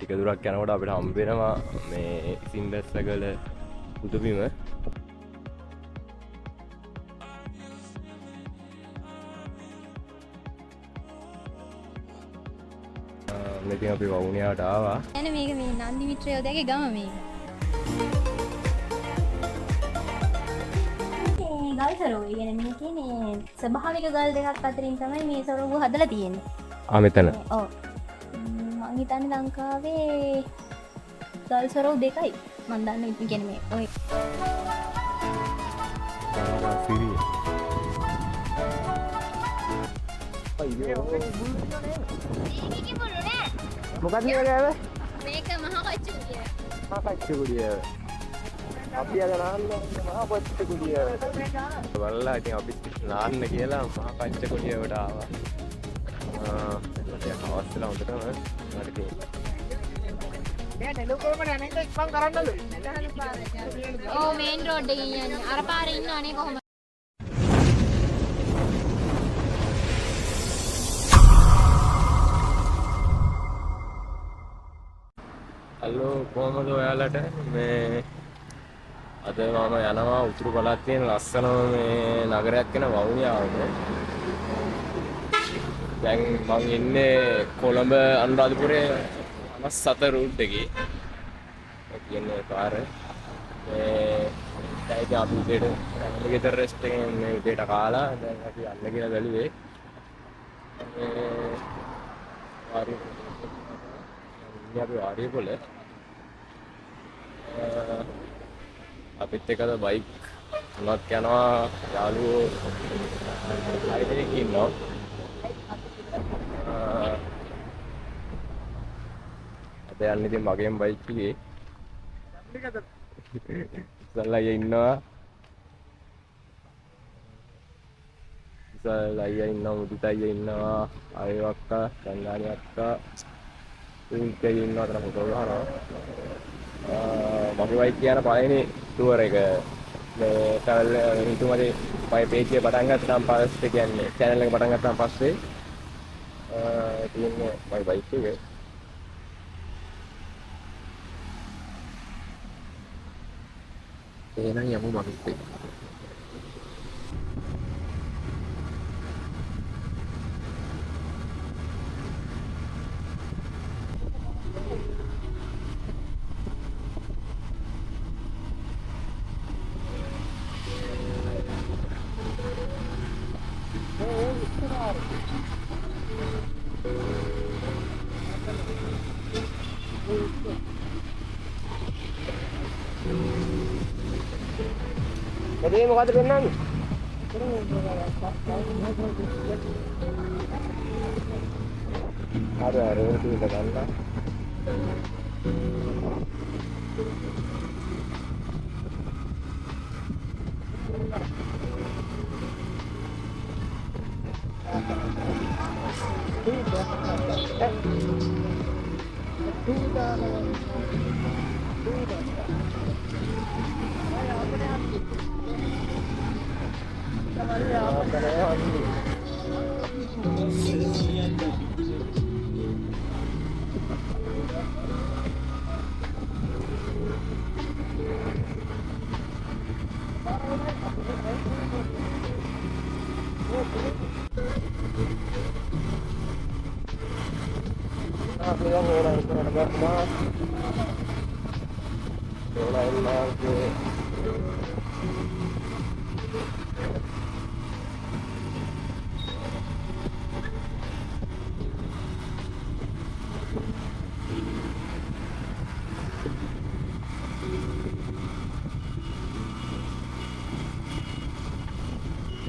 ටික දුරක් යනකොට අපිට හම්බ වෙනවා මේ ඉසින්බැස්සගල පුදබිම. මෙතින් අපි වවුනියාට ආවා. එන මේක මේ නන්දි මිත්‍රයෝදගේ ගම මේක. ගල් සරෝවර කියන මේකේ මේ ස්වභාවික ගල් දෙකක් අතරින් තමයි මේ සරෝව හදලා තියෙන්නේ. මෙතන. ඔව්. මම හිතන්නේ ලංකාවේ ගල් සරෝව දෙකයි. මම දන්නේ කියන්නේ මේ ඔය සිරිය. මොකක්ද කියන්නේ? මේක මහා කච්චුලිය. මහා කච්චුලිය. අපි අද නාන්නේ මහා කච්චුලිය. බලලා ඉතින් අපි නාන්න කියලා මහා කච්චුලියට ආවා. ඒක අවස්ථලා හොඳටම හරි. මේ නෙළුකෝම නැනෙන්න ඉක්මන් කරන්නලු. ඔව් මේන් රෝඩ් එකේ යන්නේ. අර පාරේ ඉන්න අනේ කොහොමද? හලෝ කොහමද ඔයාලට මේ අද මම යනවා උතුරු පළාත් තියෙන ලස්සනම මේ නගරයක් වෙන වවුනියාවට. දැන් මම ඉන්නේ කොළඹ අනුරාධපුරේ 57 රූට් එකේ. ඒ කියන්නේ පාර මේ දැන් අපි උදේට ගෙදර රෙස්ට් එකෙන් මේ උදේට කාලා දැන් අපි යන්න කියලා බැලුවේ. අපි ආරියපොළ අපිත් එක්කද බයික් තුනක් යනවා යාළුවෝ 6 දෙනෙක් ඉන්නවා. අද යන්නේ ඉතින් මගේම බයික් එකේ. ඉස්සල්ලා ඉන්නවා. ඉස්සල්ලා ඉන්නවා මුදිත අයියා ඉන්නවා. ආයෙ අක්කා සංගානි අක්කා ඉන්කේ ඉන්නවා අතන ෆොටෝ ගහනවා. මගේ බයික් කියන පළවෙනි ටුවර් එක මේ ට්‍රැවල් හිතුමදී පේජ් එක පටන් ගත්තාම පස්සේ කියන්නේ channel එක පටන් ගත්තාම පස්සේ තියෙන්නේ මගේ බයික් එක. එහෙනම් යමු මගුත් එක්ක. එදේ මොකද පෙන්නන්නේ? අර ඒක තුල ගන්න.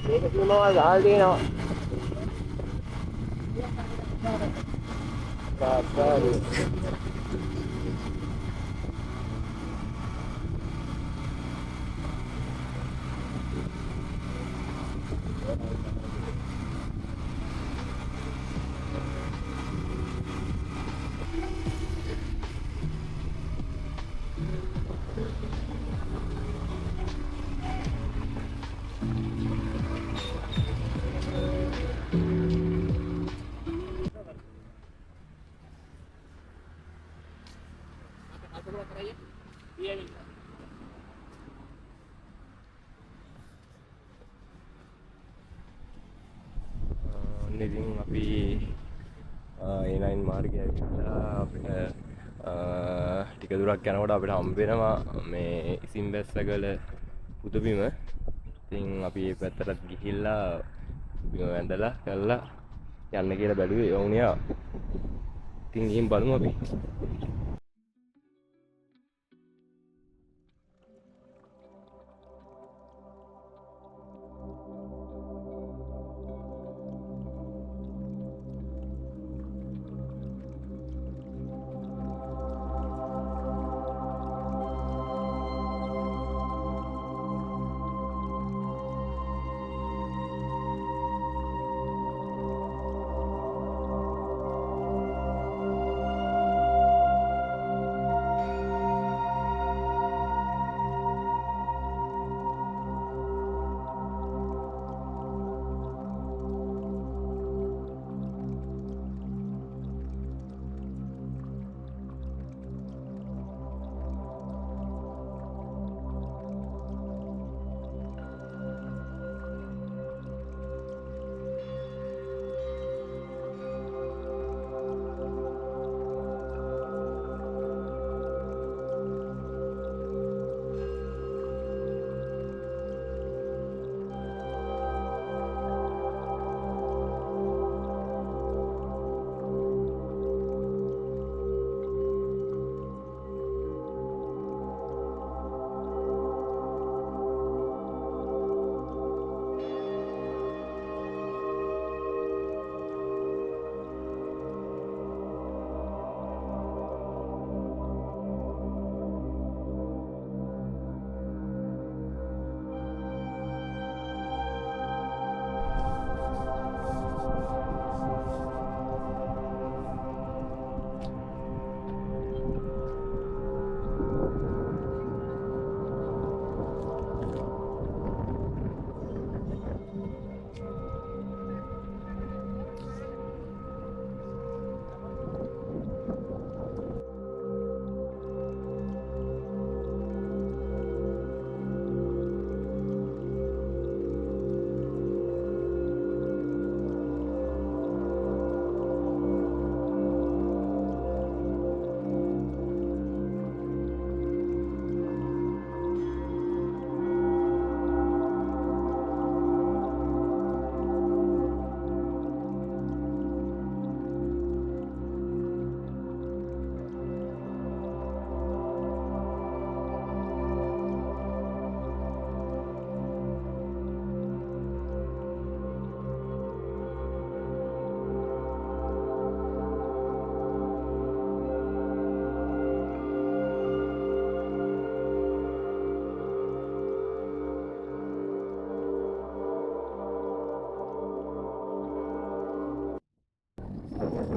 මේක තියෙනවා ගහල් තියෙනවා. සාපාරි. ඉතින් අපි A9 මාර්ගය ඇවිල්ලා අපිට ටික දුරක් යනකොට අපිට හම්බ වෙනවා මේ ඉසින්බැස්සගල පුදබිම. ඉතින් අපි මේ පැත්තට ගිහිල්ලා බිම වැඳලා කරලා යන්න කියලා බැලුවේ වුණා. ඉතින් ගිහින් බලමු අපි.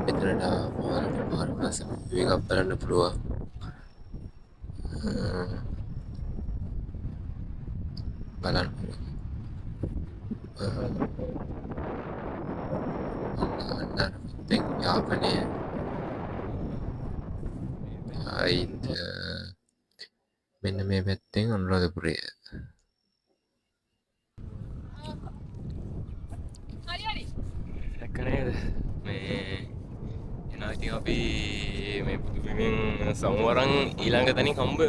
මෙතනට මාරු මාස විවේකයක් බලන්න පුළුවන්. බලන්න පුළුවන්. යාපනය අයිද මෙන්න මේ පැත්තෙන් අනුරාධපුරය. දැක්ක නේද මේ එනවා. ඉතින් අපි මේ පුදුබිමෙන් සමවරන් ඊළඟ තැනින් හම්බ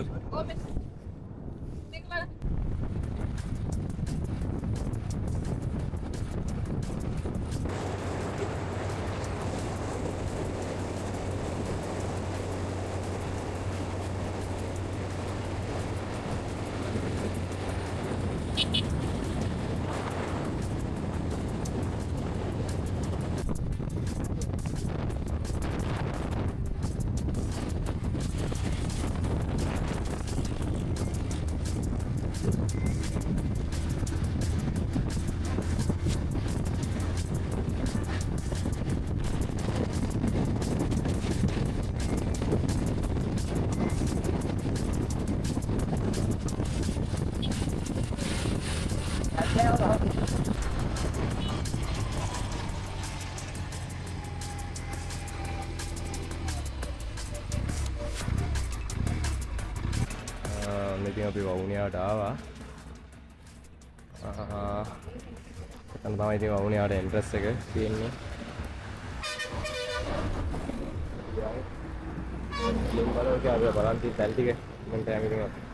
අපි වවුනියාවට ආවා. එතන තමයි ඉතින් වවුනියාවට එන්ට්‍රස් එක තියෙන්නේ. ඉතින් බලන්න අපි බලන් තියෙන තැන් ටික මම ටයිම් එකකින්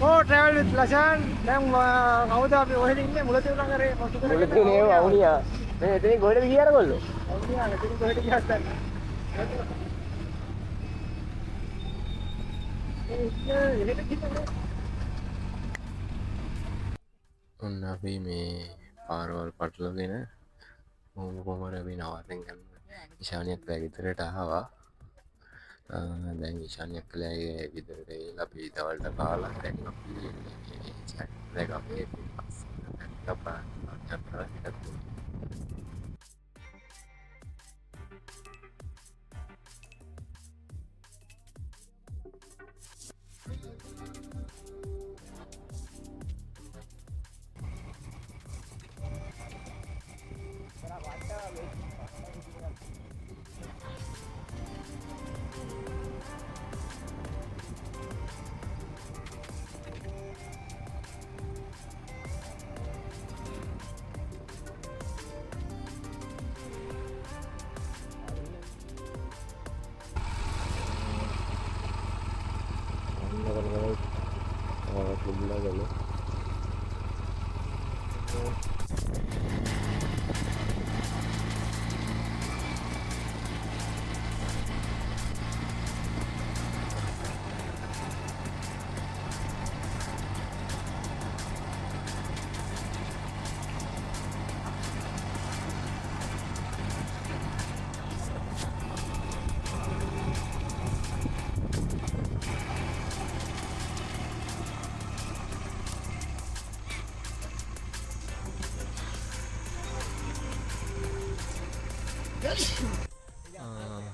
Oh, travel with Lashan. දැන් කවුද අපි ඔහෙද ඉන්නේ මුලතිවුරන් කරේ මුලතිවුනේ වවුනියා. මේ එතනින් කොහෙද ගියාර කොල්ලෝ? වවුනියා එතනින් කොහෙද ගියාද දැන්? ඔන්න අපි මේ පාරවල් පටලගෙන කොහොමද අපි නවත්තෙන් ගන්න ඉශානියක් පැය විතරට ආවා. දැන් ඉශානියක් කළාගේ විතරට ගිහලා අපි දවල්ට කාලා දැන් අපි දැන් අපි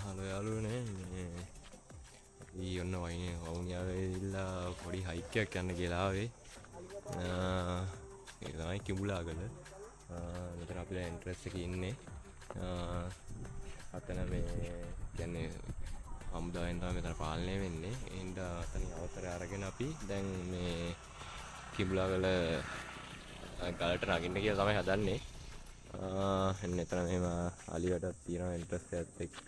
හලෝ යාළුවනේ මේ ඔන්න වවුනියාවේ ඉල්ලා පොඩි හයික් එකක් යන්න කියලා ආවේ. ඒක තමයි කිඹුලාගල. මෙතන අපේ එන්ට්‍රන්ස් එකේ ඉන්නේ. අතන මේ කියන්නේ හමුදාවෙන් තමයි මෙතන පාලනය වෙන්නේ. ඒ හින්දා අතනින් අවසරය අරගෙන අපි දැන් මේ කිඹුලාගල ගලට නගින්න කියලා තමයි හදන්නේ. එන්න එතන මෙහෙම අලියටත් තියෙනවා එන්ට්‍රස් එකත් එක්ක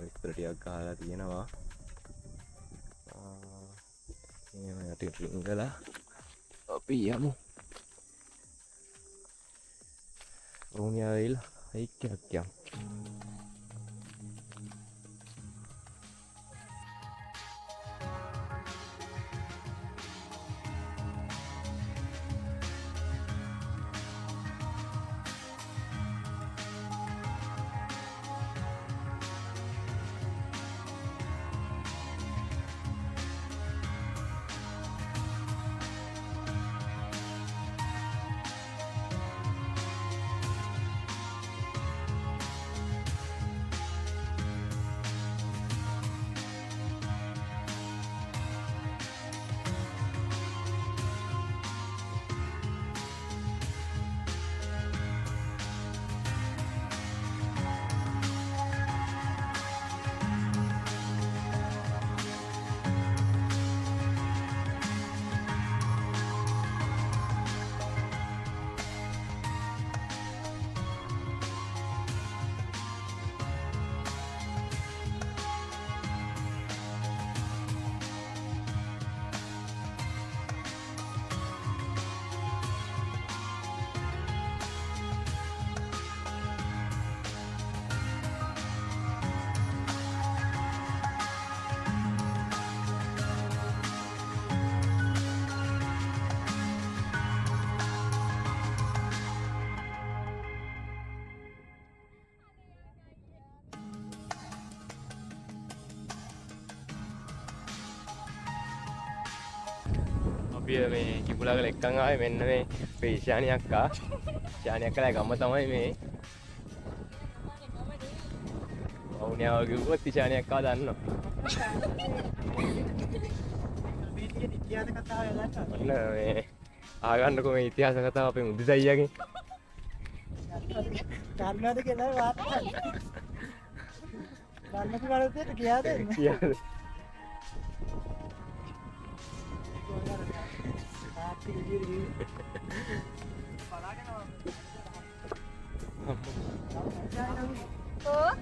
විස්තර ටිකක් ගහලා තියෙනවා. එහෙම යටිට රිංගලා අපි යමු. වවුනියාවේ හයික් එකක් යමු. අපි මේ කිඹුලාගල එක්කන් ආවේ මෙන්න මේ අපේ ඊශානි අක්කා. ඊශානි අක්කලා ගම තමයි මේ. වවුනියාව කිව්වොත් ඊශානි අක්කා දන්නවා. ඔන්න මේ ආගන්නකො මේ ඉතිහාස කතාව අපේ මුදිසයියාගෙන්. ගන්නවද කියලා වාර්තා. ගන්න පුළුවන් කියලා දෙන්න. කියාද? ඕ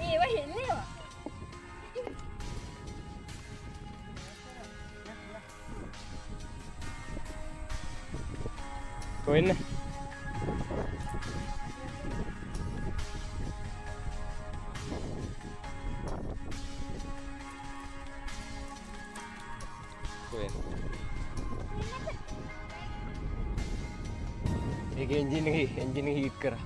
ඒවා හෙල්ලේවා කොහෙන්ද? කොහෙන්ද? ඒක එන්ජින් එක හීට් කරා.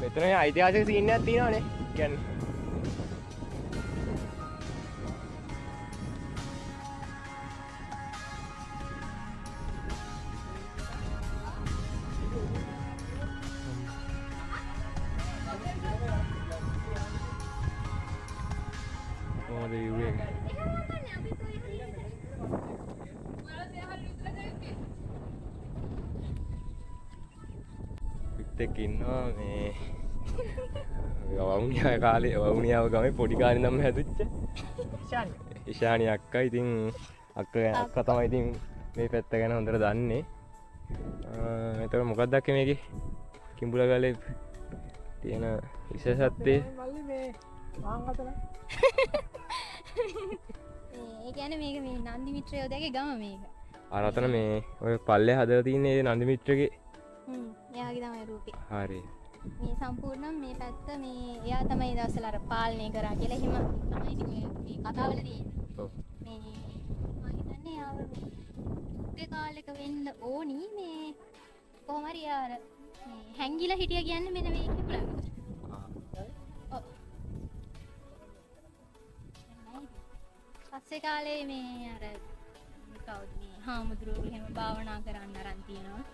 මෙතන ඓතිහාසික සීන් එකක් තියෙනවානේ. කියන්නේ කොහොමද view එක? පිටෙක් ඉන්නවා මේ වවුනියා කාලේ වවුනියාව ගමේ පොඩි කාලේ නම් හැදුච්ච ඊශානි අක්කා. ඉතින් අක්කා තමයි ඉතින් මේ පැත්ත ගැන හොඳට දන්නේ. එතකොට මොකක්ද අක්කේ මේකේ කිඹුලාගලේ තියෙන විශේෂත්වය? මල්ලි මේ ආංගතල ඒ කියන්නේ මේක මේ නන්දි මිත්‍රයෝදගේ ගම මේක. අර අතන මේ ඔය පල්ලේ හදලා තියෙන්නේ නන්දි මිත්‍රගේ. එයාගේ තමයි රූපේ. හරි. මේ සම්පූර්ණයෙන් මේ පැත්ත මේ එයා තමයි දවසල අර පාලනය කරා කියලා එහෙම තමයි ඉතින් මේ කතාවල තියෙන්නේ. ඔව්. මේ මම හිතන්නේ යාව උදේ කාලෙක වෙන්න ඕනි මේ කොහොම හරි යාර මේ හැංගිලා හිටියා කියන්නේ මෙන්න මේ කිඹුලාගල. ඔව්. පස්සේ කාලේ මේ අර කවුද මේ හාමුදුරුවෝ එහෙම භාවනා කරන්න අරන් තියනවා.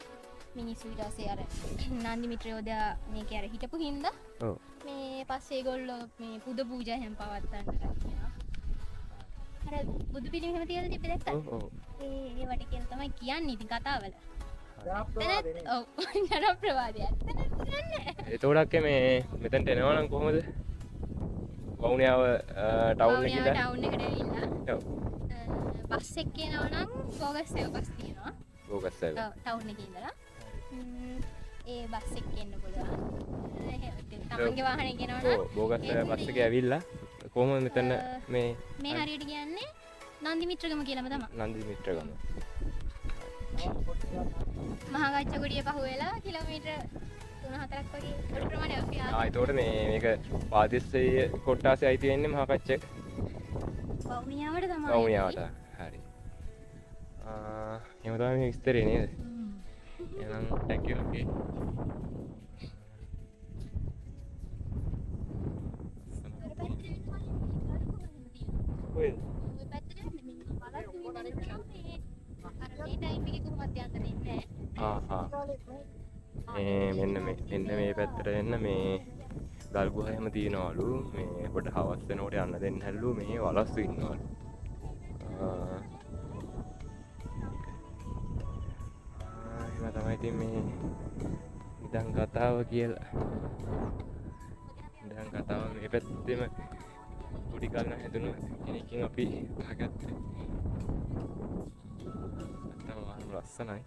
මිනිස්සු ඊට පස්සේ අර නන්දි මිත්‍රයෝදයා මේකේ අර හිටපු හින්දා ඔව්. මේ පස්සේ ඒගොල්ලෝ මේ පුද පූජා හැම පවත්වන්න ගත්තා. අර බුදු පිළිම එහෙම තියලා තිබ්බේ දැක්කද? ඔව් ඔව්. ඒ වටි කියලා තමයි කියන්නේ ඉතින් කතාවල. ජනප්‍රවාදනේ. ඔව් ජනප්‍රවාදය. එතකොටක් මේ මෙතනට එනවා නම් කොහොමද? වවුනියාව ටවුන් එකේ ඉඳලා ටවුන් එකට ඇවිල්ලා ඔව්. බස් එකේ යනවා නම් බෝගස් බස් තියෙනවා. බෝගස් එක. ඔව් ටවුන් එකේ ඉඳලා. ඒ බස් එකේ එන්න පුළුවන්. තමන්ගේ වාහනේ ගෙනවනම් ඔව් බෝගස් බස් එකේ ඇවිල්ලා කොහොමද මෙතන මේ මේ හරියට කියන්නේ නන්දි මිත්‍රගම කියලාම තමයි. නන්දි මිත්‍රගම. මහගච්ඡ පහුවෙලා කිලෝමීටර් 3-4ක් වගේ පොඩි ප්‍රමාණයක් අපි එතකොට මේක පාතිස්සය කොට්ටාසේ අයිති වෙන්නේ මහකච්ච වවුනියාවට තමයි. වවුනියාවට. හරි. එහෙම තමයි මේ විස්තරේ නේද? එහෙනම් thank you. Okay. කොහෙද? ඔය පැත්තට යන්න මේ බලත් විඳින්න මේ අර මේ ටයිම් එකේ කොහොමද යන්න දෙන්නේ මෙන්න මේ පැත්තට එන්න මේ ගල් ගුහා එහෙම තියනවලු. මේ පොඩ හවස් වෙනකොට යන්න දෙන්න හැලු මේ වලස්සු ඉන්නවලු. එහෙම තමයි ඉතින් මේ ඉඳන් කතාව කියලා. ඉඳන් කතාව මේ පැත්තෙම පොඩි කාලේ හැදුණු කෙනකින් අපි අහගත්තේ. නැත්තම් ලස්සනයි.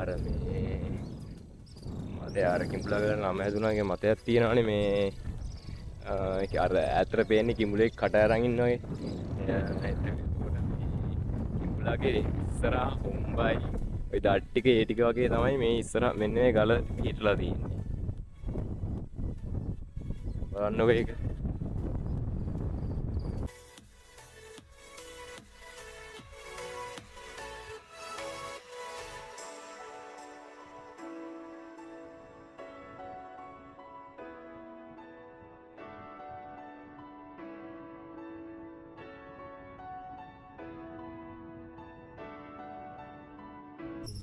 අර මේ මතය අර කිඹුලාගේ නම හැදුනාගේ මතයක් තියෙනවානේ මේ අර ඇතර පේන්නේ කිඹුලෙක් කට අරන් ඉන්නවගේ. කිඹුලාගේ ඉස්සරහා හොම්බයි ඔය දත් ටික ඒ ටික වගේ තමයි මේ ඉස්සරහා මෙන්න මේ ගල හිටලා තියෙන්නේ. බලන්නකෝ ඒක.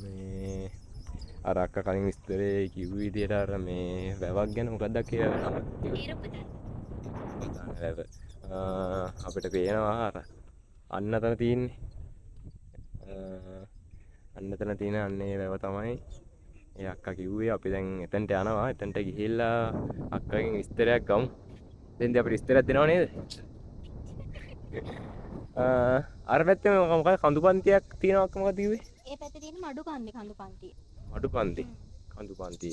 මේ අර අක්කා කලින් විස්තරේ කිව්ව විදියට අර මේ වැවක් ගැන මොකක්ද කියලා නම වැව අපිට පේනවා අර අන්න තන තියෙන්නේ අන්න තන තියෙන අන්නේ වැව තමයි ඒ අක්කා කිව්වේ. අපි දැන් එතනට යනවා. එතනට ගිහිල්ලා අක්කාගෙන් විස්තරයක් ගමු. දැන් අපිට විස්තරයක් දෙනව නේද? අර පැත්තේ මොකක්ද කඳුපන්තියක් තියෙනවා අක්කා මොකක්ද කිව්වේ? ඒ පැත්තේ තියෙන මඩු කන්දේ කඳු පන්තිය. මඩු පන්ති කඳු පන්ති.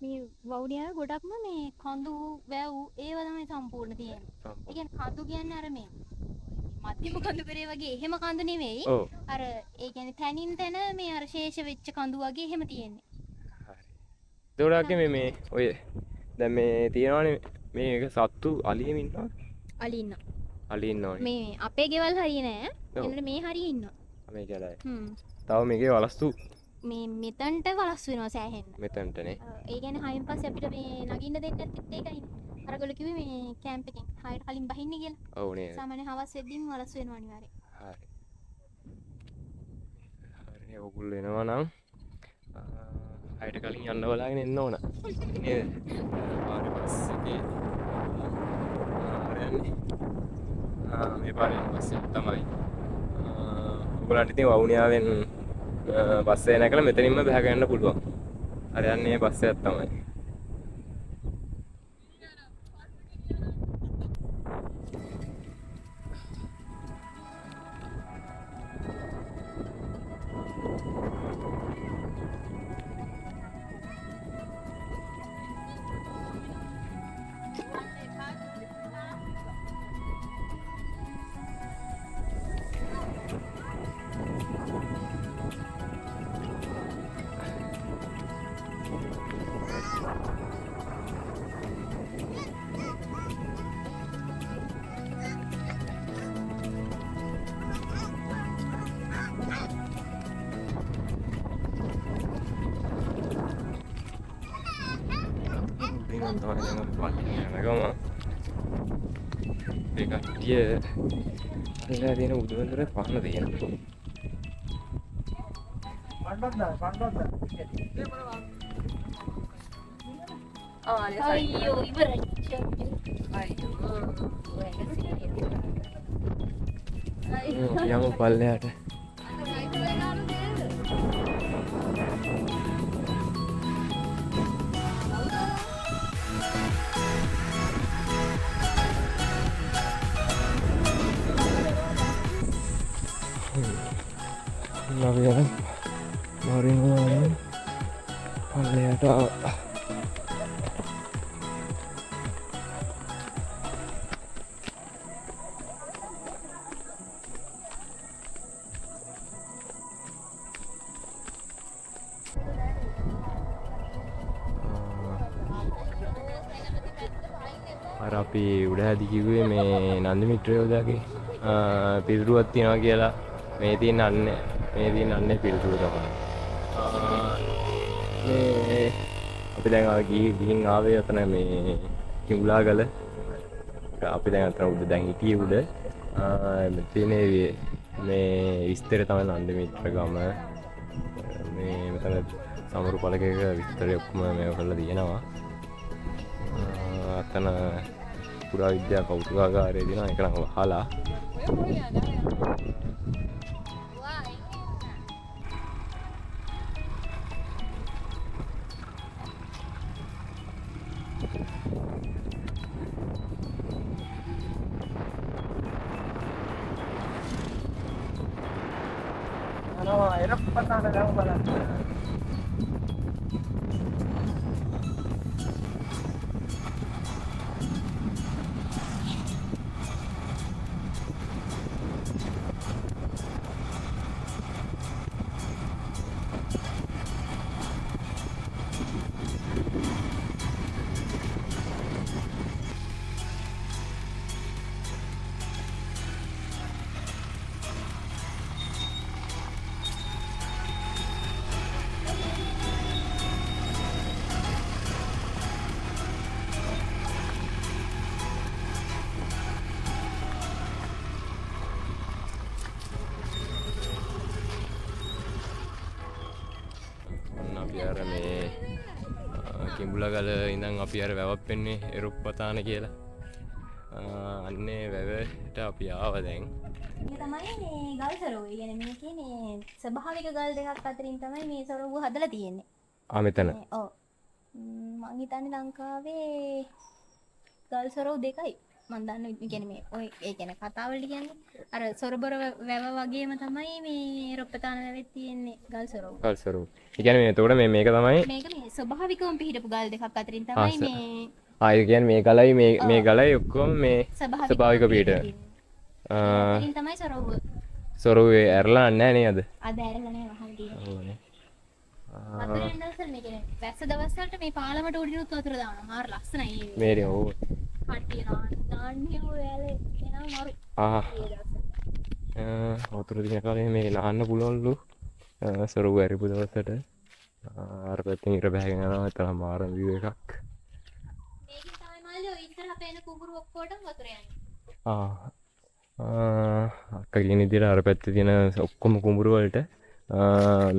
මේ වවුනියාවේ ගොඩක්ම මේ කඳු වැව් ඒව තමයි සම්පූර්ණ තියෙන්නේ. ඒ කියන්නේ කඳු කියන්නේ අර මේ මධ්‍යම කඳු පෙරේ වගේ එහෙම කඳු නෙවෙයි. ඔව්. අර ඒ කියන්නේ තනින් තන මේ අර ශේෂ වෙච්ච කඳු වගේ එහෙම තියෙන්නේ. හරි. ඒකට මේ ඔය දැන් මේ තියෙනවානේ මේක සත්තු අලියෙම ඉන්නවා. අලි ඉන්නවා. අලි ඉන්නවනේ. මේ අපේ ගෙවල් හරිය නෑ. ඔව්. එන්නට මේ හරිය ඉන්නවා. මේ කියලා. හ්ම්. තව මේකේ වලස්සු මේ මෙතනට වලස් වෙනවා සෑහෙන්න. මෙතනටනේ. ඒ කියන්නේ හයින් පස්සේ අපිට මේ නගින්න දෙන්නේ නැත්නම් ඒකයි. අරගොල්ලෝ කිව්වේ මේ කැම්ප් එකෙන් හයියට කලින් බහින්නේ කියලා. ඔව් නේද. සාමාන්‍ය හවස් වෙද්දී වලස් වෙනවා අනිවාර්යයෙන්. හරි. හරි ඔයගොල්ලෝ එනවා නම් හයියට කලින් යන්න බලාගෙන එන්න ඕන. නේද? ආරි පස්සේ මේ පාරෙන් පස්සේ තමයි ඔයගොල්ලන්ට ඉතින් වවුනියාවෙන් බස් එක නැකලා මෙතනින්ම බහ ගන්න පුළුවන්. හරි යන්නේ බස් එකක් තමයි. ඒ කට්ටිය අල්ලලා තියෙන උඩුවන්දර පහන තියෙනවා. අයියෝ ඉවරයි. යමු පල්ලෙහාට. අපි යන මාරින් වල පල්ලෙහාට ආවා. අර අපි උඩ හැදි කිව්වේ මේ නන්දි මිත්‍රයෝදාගේ පිළිරුවක් තියනවා කියලා. මේ තියෙන අන්නේ පිළිතුරු තමයි. මේ අපි දැන් ගිහින් ආවේ අතන මේ කිඹුලාගල. අපි දැන් අතන උඩ දැන් හිටියේ උඩ. මෙතන මේ විස්තර තමයි නන්දි මිත්‍ර ගම. මේ මෙතන සමරු පළකයක විස්තරය ඔක්කොම මේව කරලා තියෙනවා. අතන පුරා විද්‍යා කෞතුකාගාරය දිනවා. ඒක නම් වහලා. යනවා එරප්පතාන ගම බලන්න. ඔන්න අපි අර මේ කිඹුලගල ඉඳන් අපි අර වැවක් වෙන්නේ එරුප්පතාන කියලා. අන්නේ වැවට අපි ආව දැන්. මේක තමයි මේ ගල් සරෝවය. කියන්නේ මේකේ මේ ස්වභාවික ගල් දෙකක් අතරින් තමයි මේ සරෝව හදලා තියෙන්නේ. මෙතන. ඔව්. මං හිතන්නේ ලංකාවේ ගල් සරෝව දෙකයි. මම දන්නේ කියන්නේ මේ ඔය ඒ කියන්නේ කතාවලට කියන්නේ අර සොරබර වැව වගේම තමයි මේ රොප්පතාන වැවෙත් තියෙන්නේ ගල් සරෝව. ගල් සරෝව. ඒ කියන්නේ මේ එතකොට මේක තමයි මේක මේ ස්වභාවිකවම පිහිටපු ගල් දෙකක් අතරින් තමයි මේ ඒ කියන්නේ මේ ගලයි මේ ගලයි ඔක්කොම මේ ස්වභාවික පිහිට. අතරින් තමයි සරෝව. සරෝවේ ඇරලා නැහැ නේද? අද ඇරලා නැහැ වහල් තියෙන්නේ. ඕනේ. වතුරෙන් දවසල් මේ කියන්නේ වැස්ස දවස් වලට මේ පාලමට උඩිනුත් වතුර දානවා. මාර ලස්සනයි. මේරි ඕ. කට්ටිය නාන්නේ ඔය ඇලේ එනවා මරු. වතුර දින කාලේ මේ නාන්න පුළුවන්ලු. සරෝව ඇරිපු දවසට අර පැත්තෙන් ඉර බහගෙන යනවා. එතන මාර view එකක්. මේකෙන් තමයි මල්ලි ඔය ඉස්සරහ පේන කුඹුරු ඔක්කොටම වතුර යන්නේ. අක්කා කියන විදිහට අර පැත්තේ තියෙන ඔක්කොම කුඹුරු වලට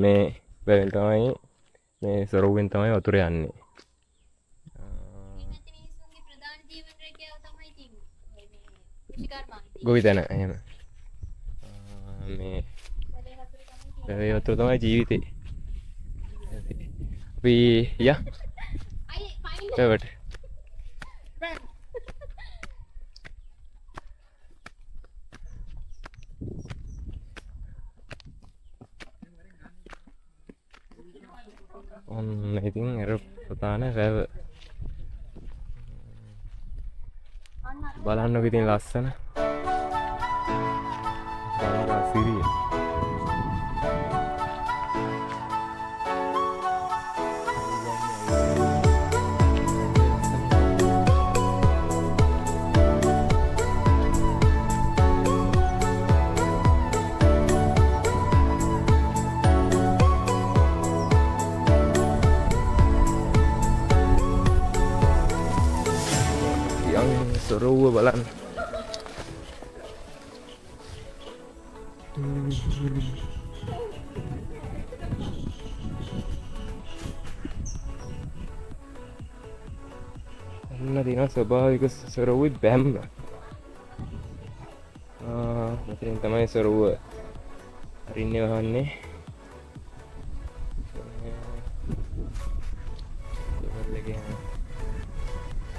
මේ වැවෙන් තමයි මේ සරෝවෙන් තමයි වතුර යන්නේ. මේ මිනිස්සුන්ගේ ප්‍රධාන ජීවන රේඛාව තමයි තියෙන්නේ. මේ කෘෂිකර්මාන්තය. ගොවිතැන එහෙම. මේ වැවේ වතුර තමයි ජීවිතේ. අපි යා අයියේ ෆයින් වැවට ඔන්න ඉතින් එරුප්පතාන වැව බලන්නකො ඉතින් ලස්සන බලලා සිරිය සරෝව බලන්න ඔන්න තියෙනවා ස්වභාවික සරෝවෙ බැම්ම මෙතනින් තමයි සරෝව අරින්නේ වහන්නේ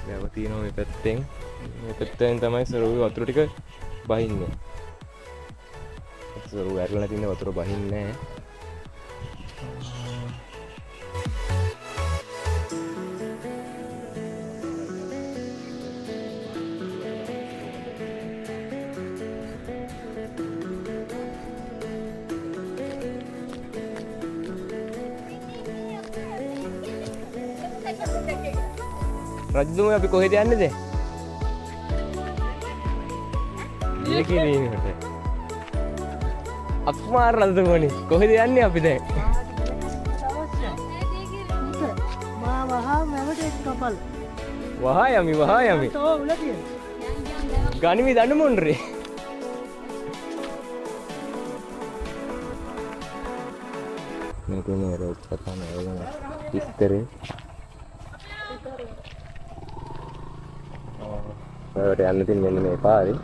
වැව තියෙනවා මේ පැත්තෙන් මේ පැත්තෙන් තමයි සරෝවේ වතුර ටික බහින්නේ. සරෝව ඇරලා නැතිනම් වතුර බහින්නේ නැහැ. රජතුමනි අපි කොහෙද යන්නේද? මේකේ දිනකට. අක්මාර රජතුමනි කොහෙද යන්නේ අපි දැන්? මා වහා මැවට එක් කපල්. වහා යමි. තෝ උල තියෙන. ගනිමි දඬුමුන්රේ. මේකේ නේ රොච්චතන වල විස්තරේ. ඔයාලට යන්න තියෙන මෙන්න මේ පාරේ.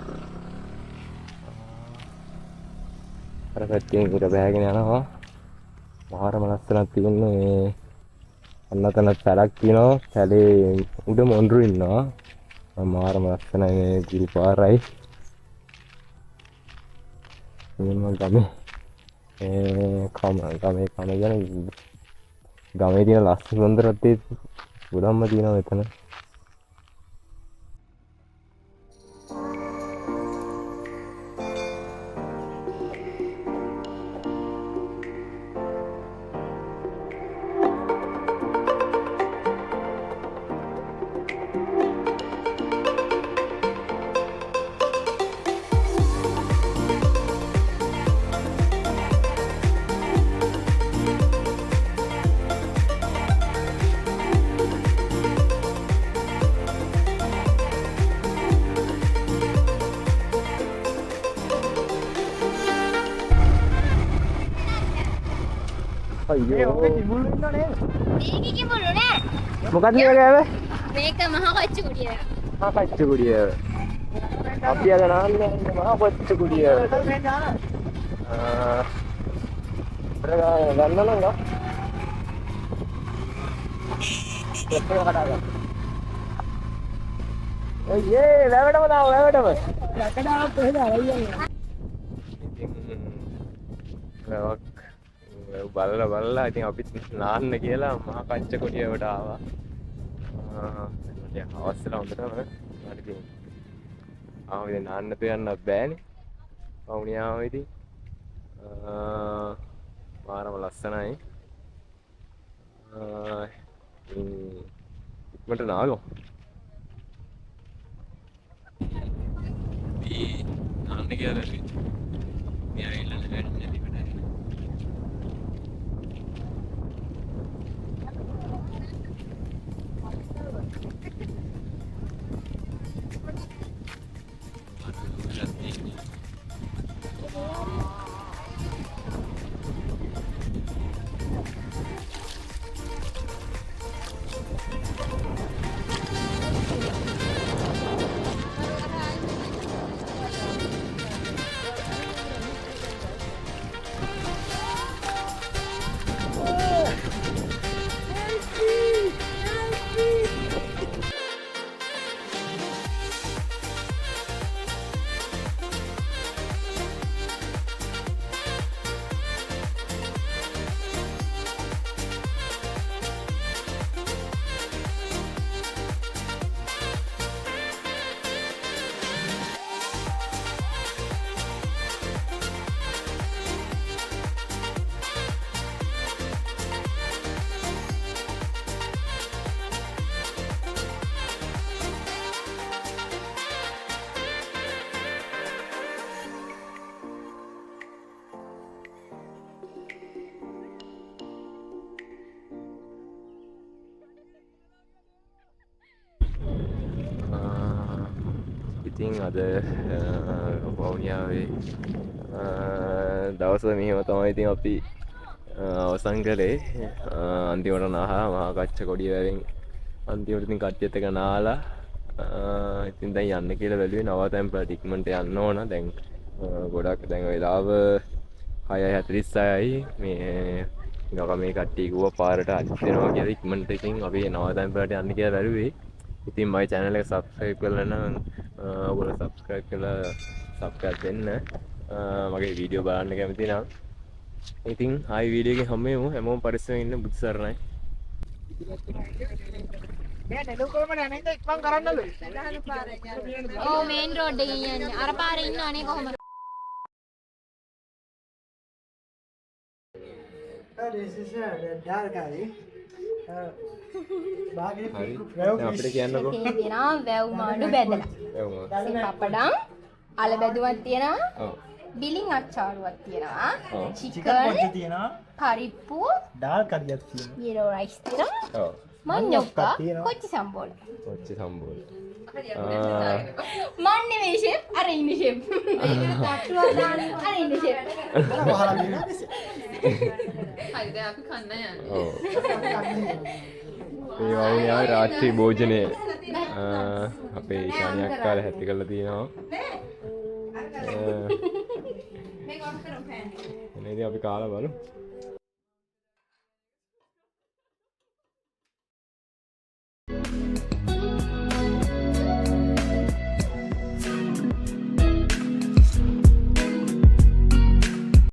අර පැත්තෙන් ඉර බෑගෙන යනවා. මහරම ලස්සනක් තියෙන්නේ. අන්නතන පැලක් තියෙනවා. පැලේ උඩ මොන්ඩරු ඉන්නවා. මහරම ලස්සනයි මේ ගිරි පාරයි. මෙන්න ගමේ ගමේ කම ගැන ගමේ තියෙන ලස්සන සුන්දරත්වයේ ගොඩක්ම තියෙනවා මෙතන. අයියෝ මේක කිඹුරු නෑ. මොකක්ද මේ ගෑව? මේක මහා කච්චුකුඩිය. මහා කච්චුකුඩිය. අපි අද නාන්නේ මහා කච්චුකුඩිය. ගන්න නම් ගා. එක්ක කඩා ගන්න. ඔයේ වැවටම දාව වැවටම. රකඩාවක් කොහෙද අයියන්නේ? බලලා ඉතින් අපිත් නාන්න කියලා මහා කච්ච කොටියට ආවා. මට අවස්සලා හොඳටම මට ඉතින් ආවෙ නාන්න දෙන්නත් බෑනේ. වුණියාම ඉතින් මාරම ලස්සනයි. ඉක්මනට නාගමු. නාන්න කියලා මේ ඇවිල්ලා නැති වැඩ. ඉතින් අද වවුනියාවේ දවස මෙහෙම තමයි ඉතින් අපි අවසන් කළේ. අන්තිමට නහා මහා කච්ච කොඩිය වැවෙන් අන්තිමට ඉතින් කට්ටියත් එක නාලා ඉතින් දැන් යන්න කියලා බැලුවේ නවතැන්පලට ඉක්මනට යන්න ඕන. දැන් ගොඩක් දැන් වෙලාව 6:46යි මේ මේ කට්ටිය ගුව පාරට අදිත් වෙනවා කියලා ඉක්මනට ඉතින් අපි නවතැන්පලට යන්න කියලා බැලුවේ. ඉතින් මගේ channel එක subscribe කරලා නම් ඔයගොල්ලෝ subscribe කරලා subscribe දෙන්න. මගේ වීඩියෝ බලන්න කැමති නම් ඉතින් ආයි වීඩියෝ එකේ හැමෝම පරිස්සමෙන් ඉන්න. බුදු සරණයි. මේ නෙළුකොළම නැනෙන්ද ඉක්මන් කරන්නලු. ඔව් මේන් රෝඩ් එකේ යන්නේ. අර පාරේ ඉන්නවනේ කොහමද? This is a dark alley. හරි. දැන් අපිට කියන්නකෝ. ඒකේ තියෙනවා වැව් මාඩු බැදලා. පපඩම් අල බැදුවක් තියෙනවා. ඔව්. බිලින් අච්චාරුවක් තියෙනවා. ඔව්. චිකන් තියෙනවා. කරිප්පු ඩාල් කරියක් තියෙනවා. ජීරෝ රයිස් තියෙනවා. ඔව්. මඤ්ඤොක්කා තියෙනවා. කොච්චි සම්බෝල. ඔච්ච සම්බෝල. මන් නෙවෙයි ෂෙෆ් අර ඉන්නේ ෂෙෆ්. තට්ටුවක් දාන්න අර ඉන්නේ ෂෙෆ්. වහලා දෙනවා. හරි දැන් අපි කන්න යන්නේ. ඔව්. මේ වවුනියාවේ රාත්‍රී භෝජනය අපේ ඊශානිය අක්කාලා හැටි කරලා තියෙනවා. මේක ඔෆ් කරමු ෆෑන් එක. එනේ ඉතින් අපි කාලා බලමු.